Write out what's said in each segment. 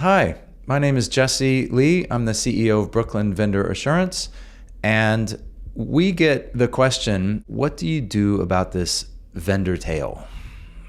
Hi, my name is Jesse Lee. I'm the CEO of Brooklyn Vendor Assurance. And we get the question, what do you do about this vendor tail?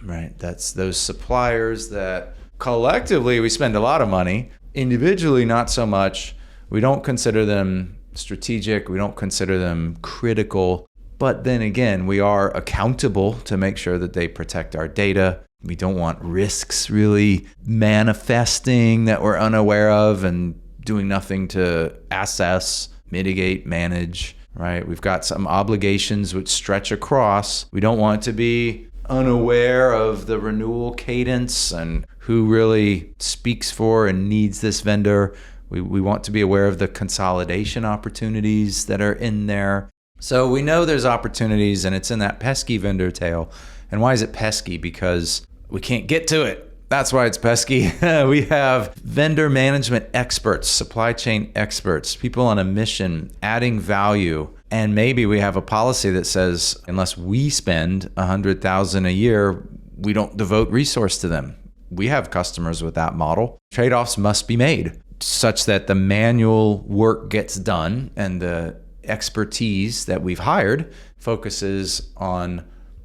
Right? That's those suppliers that collectively we spend a lot of money, individually not so much. We don't consider them strategic. We don't consider them critical. But then again, we are accountable to make sure that they protect our data. We don't want risks really manifesting that we're unaware of and doing nothing to assess, mitigate, manage, right? We've got some obligations which stretch across. We don't want to be unaware of the renewal cadence and who really speaks for and needs this vendor. We want to be aware of the consolidation opportunities that are in there. So we know there's opportunities, and it's in that pesky vendor tail. And why is it pesky? Because we can't get to it. That's why it's pesky. We have vendor management experts, supply chain experts, people on a mission, adding value. And maybe we have a policy that says, unless we spend $100,000 a year, we don't devote resource to them. We have customers with that model. Trade-offs must be made such that the manual work gets done and the expertise that we've hired focuses on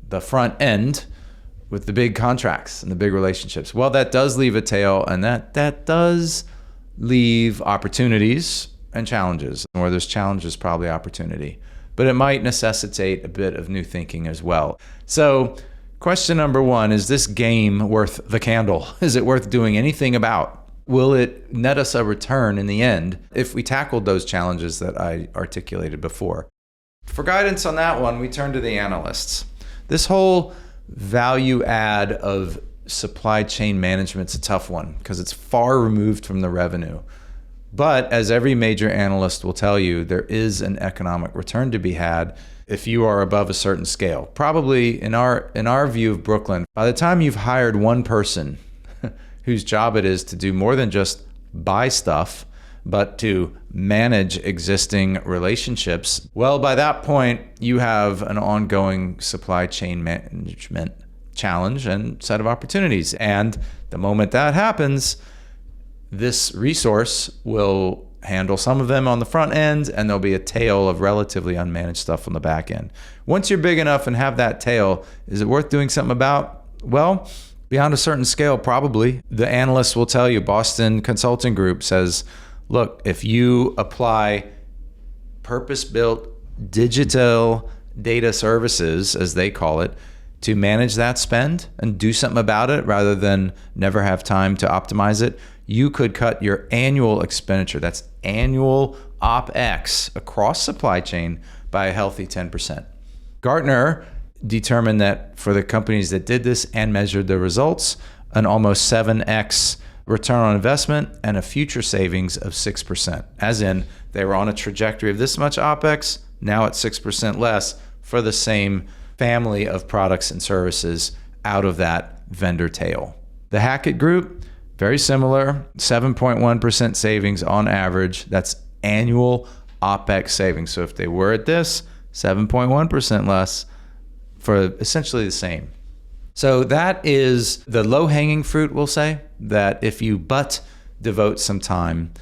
the front end with the big contracts and the big relationships. Well, that does leave a tail, and that does leave opportunities and challenges. Where there's challenges, probably opportunity. But it might necessitate a bit of new thinking as well. So question number one, is this game worth the candle? Is it worth doing anything about? Will it net us a return in the end if we tackled those challenges that I articulated before? For guidance on that one, we turn to the analysts. This whole value add of supply chain management's a tough one because it's far removed from the revenue. But as every major analyst will tell you, there is an economic return to be had if you are above a certain scale. Probably in our view of Brooklyn, by the time you've hired one person whose job it is to do more than just buy stuff, but to manage existing relationships, well, by that point, you have an ongoing supply chain management challenge and set of opportunities. And the moment that happens, this resource will handle some of them on the front end, and there'll be a tail of relatively unmanaged stuff on the back end. Once you're big enough and have that tail, is it worth doing something about? Well, beyond a certain scale, probably. The analysts will tell you, Boston Consulting Group says, look, if you apply purpose-built digital data services, as they call it, to manage that spend and do something about it rather than never have time to optimize it, you could cut your annual expenditure, that's annual OpEx across supply chain, by a healthy 10%. Gartner determined that for the companies that did this and measured the results, an almost 7x return on investment and a future savings of 6%. As in, they were on a trajectory of this much OpEx, now at 6% less for the same family of products and services out of that vendor tail. The Hackett Group, very similar, 7.1% savings on average. That's annual OpEx savings. So if they were at this, 7.1% less for essentially the same. So that is the low-hanging fruit, we'll say, that if you but devote some time,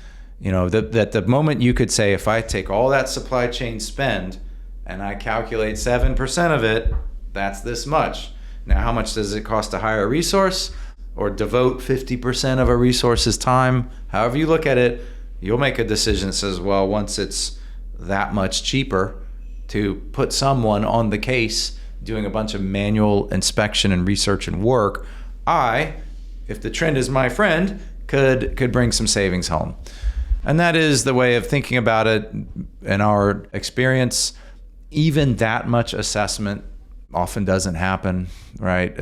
that the moment you could say, if I take all that supply chain spend and I calculate 7% of it, that's this much. Now, how much does it cost to hire a resource or devote 50% of a resource's time? However you look at it, you'll make a decision that says, well, once it's that much cheaper to put someone on the case doing a bunch of manual inspection and research and work, if the trend is my friend, could bring some savings home. And that is the way of thinking about it in our experience. Even that much assessment often doesn't happen, right?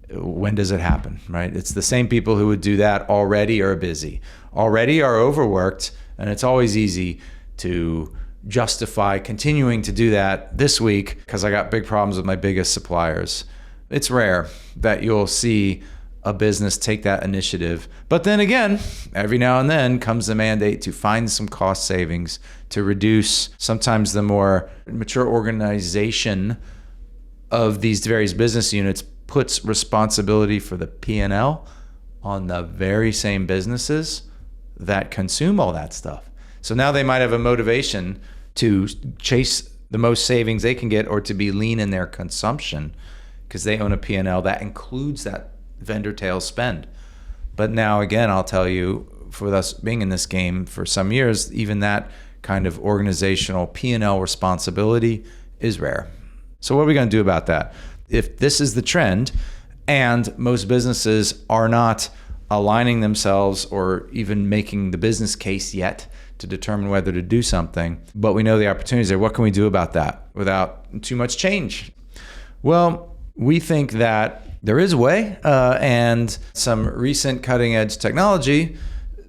When does it happen, right? It's the same people who would do that already are busy, already are overworked, and it's always easy to justify continuing to do that this week because I got big problems with my biggest suppliers. It's rare that you'll see a business take that initiative. But then again, every now and then comes the mandate to find some cost savings, to reduce sometimes the more mature organization of these various business units puts responsibility for the P&L on the very same businesses that consume all that stuff. So now they might have a motivation to chase the most savings they can get or to be lean in their consumption because they own a P&L that includes that vendor tail spend. But now, again, I'll tell you, for us being in this game for some years, even that kind of organizational P&L responsibility is rare. So what are we going to do about that? If this is the trend and most businesses are not aligning themselves or even making the business case yet to determine whether to do something, but we know the opportunities there, what can we do about that without too much change? Well, we think that there is a way, and some recent cutting edge technology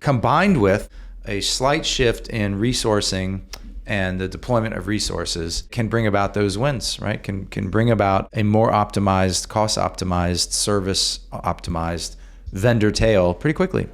combined with a slight shift in resourcing and the deployment of resources can bring about those wins, right? Can bring about a more optimized, cost optimized, service optimized vendor tail pretty quickly.